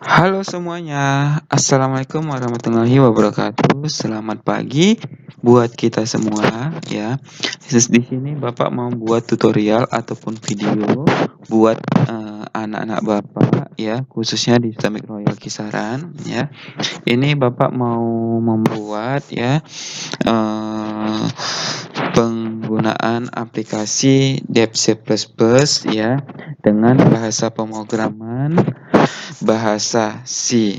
Halo semuanya, Assalamualaikum warahmatullahi wabarakatuh. Selamat pagi buat kita semua ya. Di sini Bapak mau buat tutorial ataupun video buat anak-anak Bapak ya, khususnya di Islamic Royal Kisaran ya. Ini Bapak mau membuat ya eh, penggunaan aplikasi DevC++ ya dengan bahasa pemrograman bahasa C.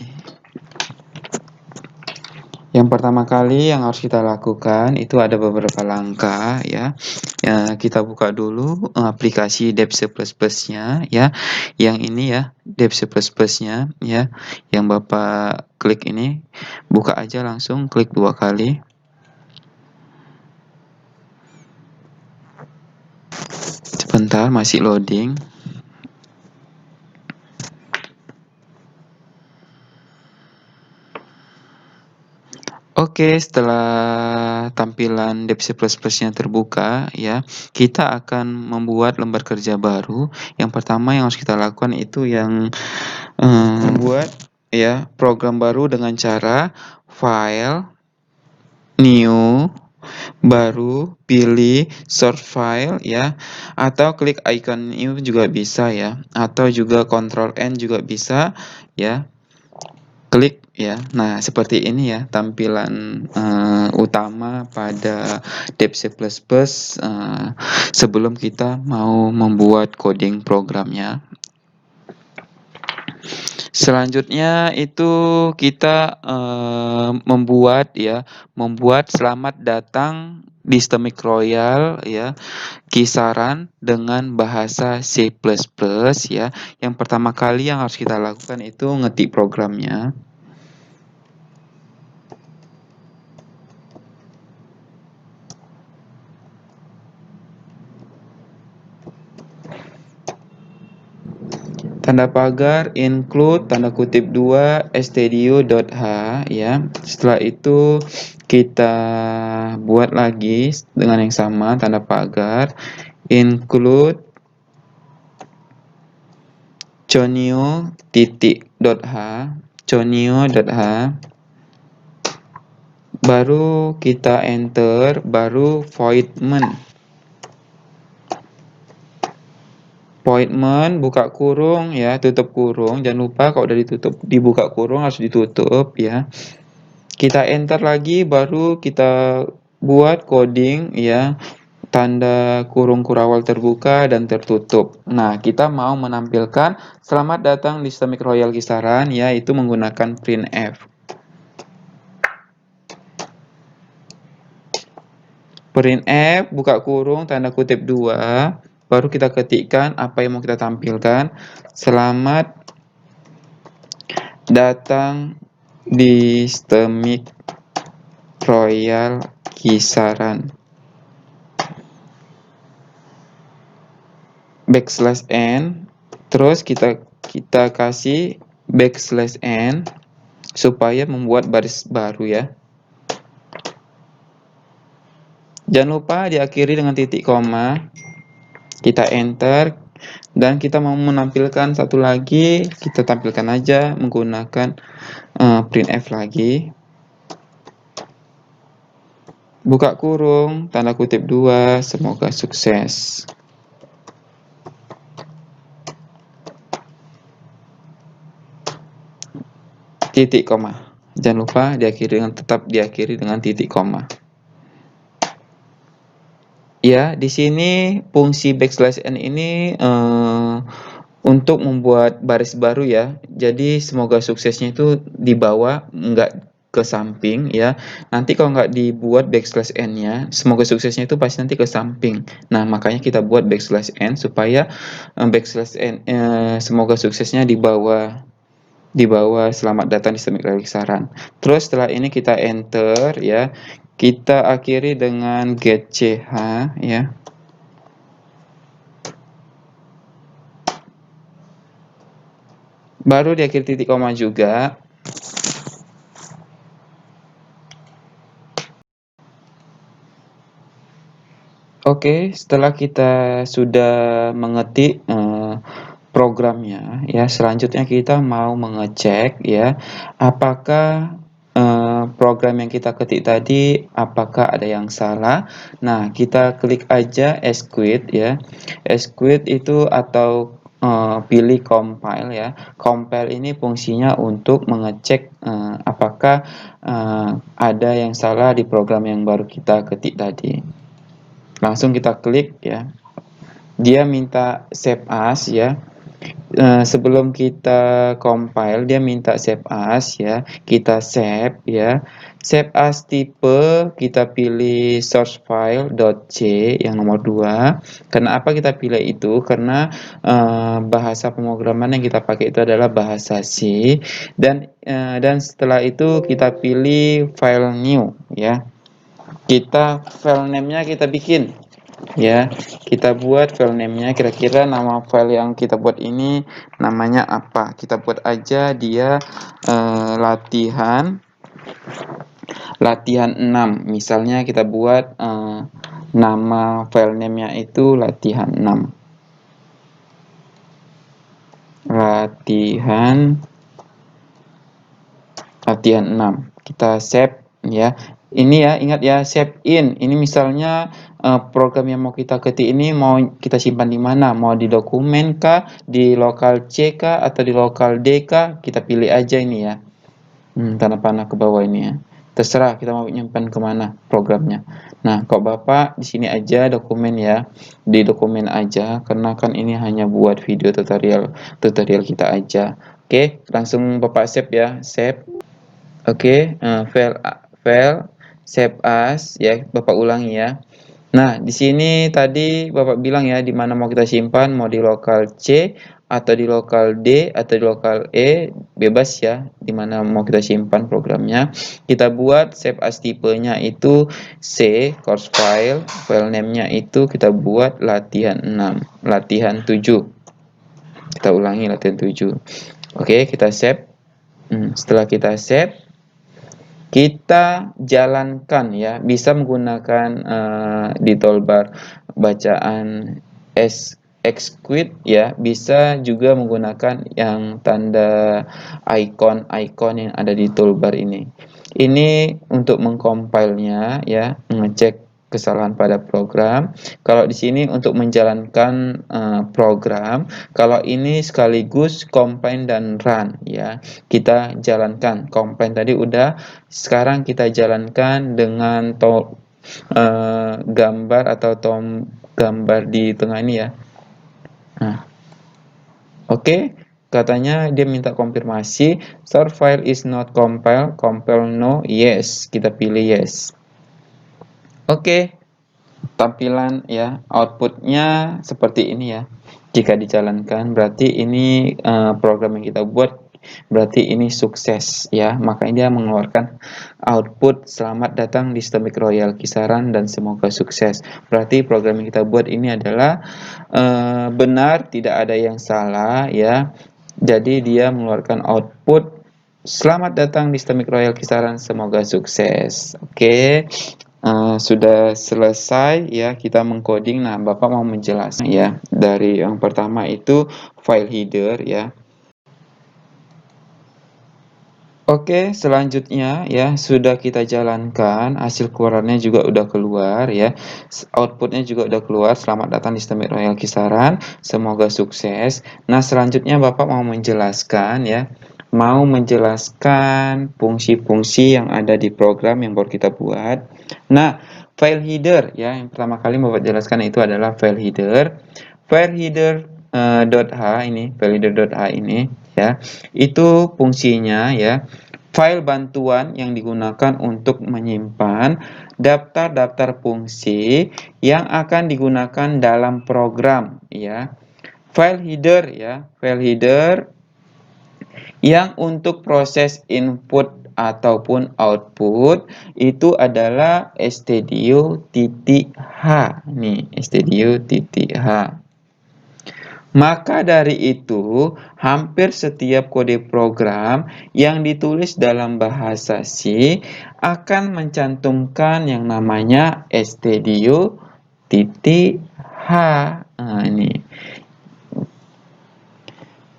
Yang pertama kali yang harus kita lakukan itu ada beberapa langkah ya. Kita buka dulu aplikasi DevC++-nya ya. Yang ini ya, DevC++-nya ya. Yang Bapak klik ini, buka aja langsung, klik 2 kali. Sebentar, masih loading. Oke, setelah tampilan DevC++-nya terbuka ya, kita akan membuat lembar kerja baru. Yang pertama yang harus kita lakukan itu yang buat ya program baru dengan cara file, new, baru pilih source file ya, atau klik icon new juga bisa ya, atau juga Ctrl N juga bisa ya. Klik ya. Nah, seperti ini ya tampilan utama pada DevC++ sebelum kita mau membuat coding programnya. Selanjutnya itu kita membuat selamat datang di Islamic Royal ya, Kisaran dengan bahasa C++ ya. Yang pertama kali yang harus kita lakukan itu ngetik programnya. Tanda pagar include tanda kutip 2 studio.h ya. Setelah itu kita buat lagi dengan yang sama tanda pagar include conio.h conio.h, baru kita enter, baru voidment buka kurung ya, tutup kurung. Jangan lupa kalau udah ditutup, dibuka kurung harus ditutup ya. Kita enter lagi, baru kita buat coding ya, tanda kurung kurawal terbuka dan tertutup. Nah, kita mau menampilkan selamat datang di Islamic Royal Kisaran ya, itu menggunakan printf. Printf buka kurung tanda kutip 2, baru kita ketikkan apa yang mau kita tampilkan. Selamat datang di Islamic Royal Kisaran. \n, terus kita kasih \n supaya membuat baris baru ya. Jangan lupa diakhiri dengan titik koma. Kita enter dan kita mau menampilkan satu lagi, kita tampilkan aja menggunakan printf lagi. Buka kurung tanda kutip 2, semoga sukses. Titik koma. Jangan lupa tetap diakhiri dengan titik koma. Ya, di sini fungsi \n ini untuk membuat baris baru ya. Jadi semoga suksesnya itu di bawah, enggak ke samping ya. Nanti kalau nggak dibuat \n-nya, semoga suksesnya itu pasti nanti ke samping. Nah, makanya kita buat \n supaya \n semoga suksesnya di bawah selamat datang di Islamic Royal Kisaran. Terus setelah ini kita enter ya. Kita akhiri dengan get ch ya. Baru diakhiri titik koma juga. Oke, setelah kita sudah mengetik programnya ya. Selanjutnya kita mau mengecek ya, apakah program yang kita ketik tadi apakah ada yang salah. Nah, kita klik aja execute ya. Execute itu atau pilih compile ya. Compile ini fungsinya untuk mengecek apakah ada yang salah di program yang baru kita ketik tadi. Langsung kita klik ya. Dia minta save as ya. Sebelum kita compile dia minta save as ya, kita save ya. Save as tipe kita pilih source file .c yang nomor 2. Kenapa kita pilih itu? Karena bahasa pemrograman yang kita pakai itu adalah bahasa C, dan setelah itu kita pilih file new ya. Kita file name-nya kita bikin ya, kita buat file name-nya, kira-kira nama file yang kita buat ini namanya apa. Kita buat aja dia latihan 6 misalnya. Kita buat nama file name-nya itu latihan 6 kita save ya. Ini ya, ingat ya, save in. Ini misalnya program yang mau kita ketik ini mau kita simpan di mana? Mau di dokumen kah, di lokal C kah, atau di lokal D kah? Kita pilih aja ini ya. Tanda panah ke bawah ini ya. Terserah kita mau nyimpan kemana programnya. Nah, kok Bapak di sini aja dokumen ya, di dokumen aja, karena kan ini hanya buat video tutorial kita aja. Oke, langsung Bapak save ya, save. Oke, file save as ya, Bapak ulangi ya. Nah, di sini tadi Bapak bilang ya, di mana mau kita simpan, mau di lokal C atau di lokal D atau di lokal E, bebas ya, di mana mau kita simpan programnya. Kita buat save as tipenya itu C, course file name-nya itu kita buat latihan 7. Kita ulangi latihan 7. Oke, kita save. Setelah kita save, kita jalankan ya, bisa menggunakan di toolbar bacaan execute ya, bisa juga menggunakan yang tanda icon yang ada di toolbar ini. Ini untuk mengcompile-nya ya, mengecek kesalahan pada program. Kalau di sini untuk menjalankan program, kalau ini sekaligus combine dan run ya. Kita jalankan combine tadi udah, sekarang kita jalankan dengan gambar atau gambar di tengah ini ya. Nah, oke. Katanya dia minta konfirmasi, source file is not compile no, yes. Kita pilih yes. Oke. Tampilan ya, outputnya seperti ini ya. Jika dijalankan berarti ini program yang kita buat berarti ini sukses ya, makanya dia mengeluarkan output selamat datang di Stomik Royal Kisaran dan semoga sukses. Berarti program yang kita buat ini adalah benar, tidak ada yang salah ya. Jadi dia mengeluarkan output selamat datang di Stomik Royal Kisaran, semoga sukses. Oke. Sudah selesai ya kita mengcoding. Nah, Bapak mau menjelaskan ya, dari yang pertama itu file header ya. Oke, selanjutnya ya sudah kita jalankan, hasil keluarannya juga udah keluar ya. Outputnya juga udah keluar. Selamat datang di Stomik Royal Kisaran, semoga sukses. Nah, selanjutnya Bapak mau menjelaskan ya, mau menjelaskan fungsi-fungsi yang ada di program yang baru kita buat. Nah, file header ya, yang pertama kali Bapak jelaskan itu adalah file header. File header .h ini, file header.h ini ya, itu fungsinya ya, file bantuan yang digunakan untuk menyimpan daftar-daftar fungsi yang akan digunakan dalam program ya. File header ya, file header yang untuk proses input ataupun output itu adalah stdio.h nih, stdio.h. Maka dari itu, hampir setiap kode program yang ditulis dalam bahasa C akan mencantumkan yang namanya stdio.h. Nah, ini.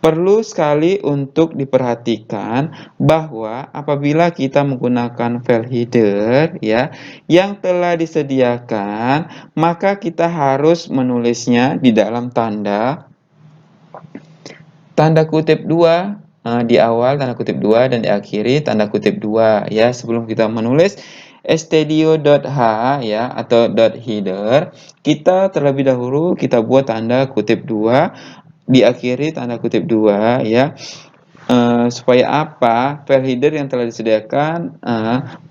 Perlu sekali untuk diperhatikan bahwa apabila kita menggunakan file header ya yang telah disediakan, maka kita harus menulisnya di dalam tanda kutip 2 di awal tanda kutip 2 dan diakhiri tanda kutip 2 ya. Sebelum kita menulis stdio.h ya atau .header, kita terlebih dahulu kita buat tanda kutip 2 diakhiri tanda kutip 2 ya. Supaya apa? File header yang telah disediakan,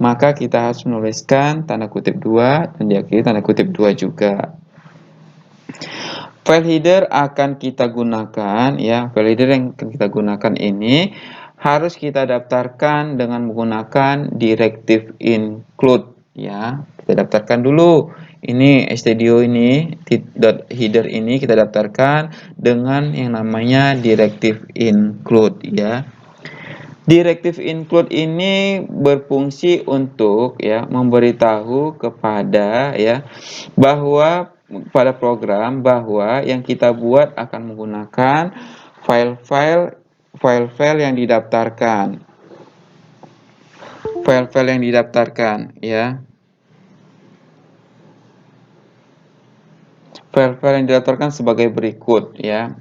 maka kita harus menuliskan tanda kutip 2 dan diakhiri tanda kutip 2 juga. File header akan kita gunakan ya, file header yang akan kita gunakan ini harus kita daftarkan dengan menggunakan directive include ya. Kita daftarkan dulu. Ini stdio ini .header ini kita daftarkan dengan yang namanya directive include ya. Directive include ini berfungsi untuk ya memberitahu kepada ya bahwa pada program bahwa yang kita buat akan menggunakan file-file yang didaftarkan. File-file yang didaftarkan ya. File-file yang didaftarkan sebagai berikut ya.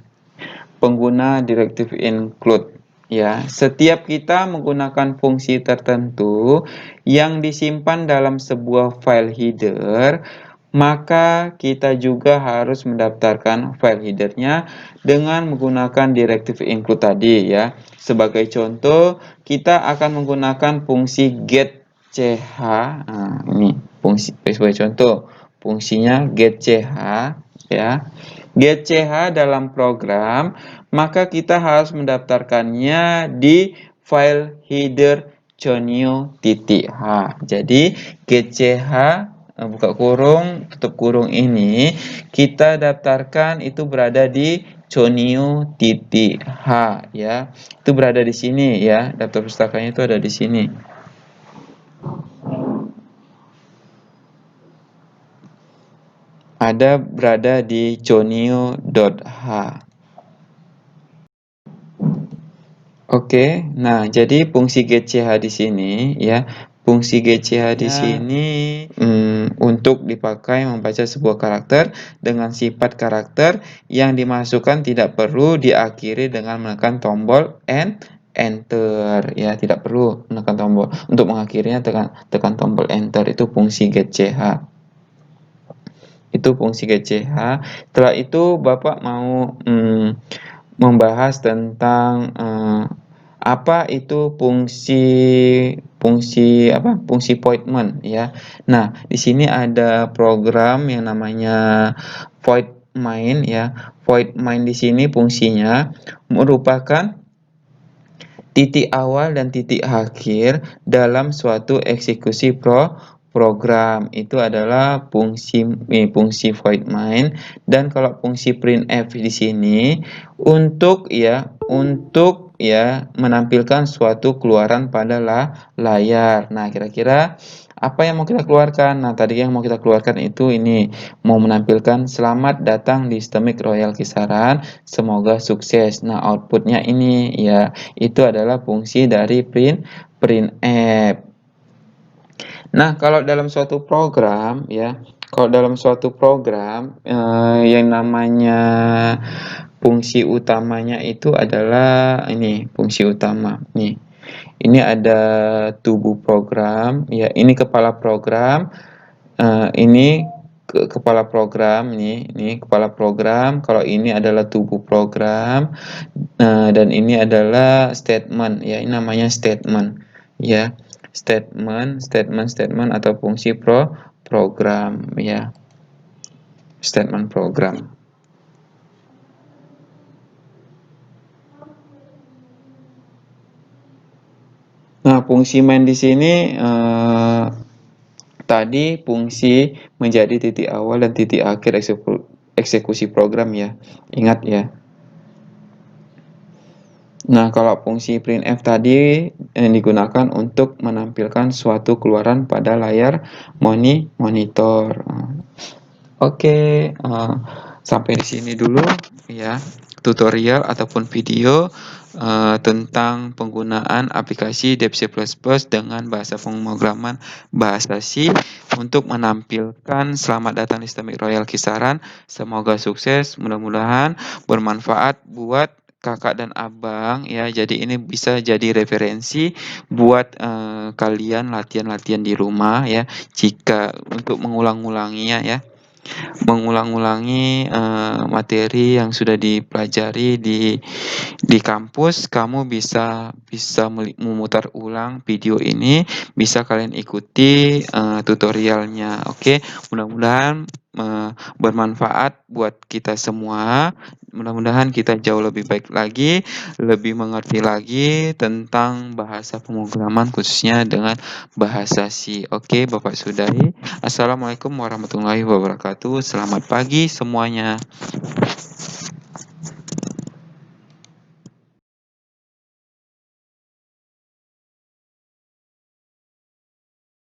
Pengguna directive include ya. Setiap kita menggunakan fungsi tertentu yang disimpan dalam sebuah file header, maka kita juga harus mendaftarkan file headernya dengan menggunakan directive include tadi ya. Sebagai contoh, kita akan menggunakan fungsi getch. Nah, ini fungsi sebagai contoh, fungsinya getch ya. Getch dalam program, maka kita harus mendaftarkannya di file header conio.h. Jadi getch buka kurung tutup kurung ini kita daftarkan itu berada di conio.h ya. Itu berada di sini ya. Daftar pustakanya itu ada di sini. Ada berada di conio.h. Oke, nah jadi fungsi getch di sini ya, fungsi getch di sini untuk dipakai membaca sebuah karakter dengan sifat karakter yang dimasukkan tidak perlu diakhiri dengan menekan tombol enter ya, tidak perlu menekan tombol untuk mengakhirinya tekan tombol enter. Itu fungsi getch. Itu fungsi getch. Setelah itu Bapak mau membahas tentang apa itu fungsi voidment ya. Nah, di sini ada program yang namanya void main ya. Void main di sini fungsinya merupakan titik awal dan titik akhir dalam suatu eksekusi program. Itu adalah fungsi void main. Dan kalau fungsi printf di sini untuk menampilkan suatu keluaran pada layar. Nah, kira-kira apa yang mau kita keluarkan? Nah, tadi yang mau kita keluarkan itu ini mau menampilkan selamat datang di Systemic Royal Kisaran, semoga sukses. Nah, outputnya ini ya, itu adalah fungsi dari printf. Nah, kalau dalam suatu program ya, yang namanya fungsi utamanya itu adalah ini, fungsi utama. Nih. Ini ada tubuh program, ya ini kepala program, ini kepala program, ini kepala program. Kalau ini adalah tubuh program, dan ini adalah statement, ya ini namanya statement, ya statement atau fungsi program, ya statement program. Nah, fungsi main di sini tadi fungsi menjadi titik awal dan titik akhir eksekusi program ya. Ingat ya. Nah, kalau fungsi printf tadi digunakan untuk menampilkan suatu keluaran pada layar monitor. Oke, sampai di sini dulu ya. tutorial ataupun video, tentang penggunaan aplikasi Deep C++ dengan bahasa pemrograman bahasa C untuk menampilkan selamat datang di Sistemik Royal Kisaran. Semoga sukses, mudah-mudahan bermanfaat buat kakak dan abang ya. Jadi ini bisa jadi referensi buat, kalian latihan-latihan di rumah ya, jika untuk mengulang-ulanginya ya. Mengulang-ulangi, materi yang sudah dipelajari di kampus, kamu bisa bisa memutar ulang video ini, bisa kalian ikuti, tutorialnya, oke. Mudah-mudahan, bermanfaat buat kita semua. Mudah-mudahan kita jauh lebih baik lagi, lebih mengerti lagi tentang bahasa pemrograman khususnya dengan bahasa C. Oke, Bapak sudahi. Assalamualaikum warahmatullahi wabarakatuh. Selamat pagi semuanya.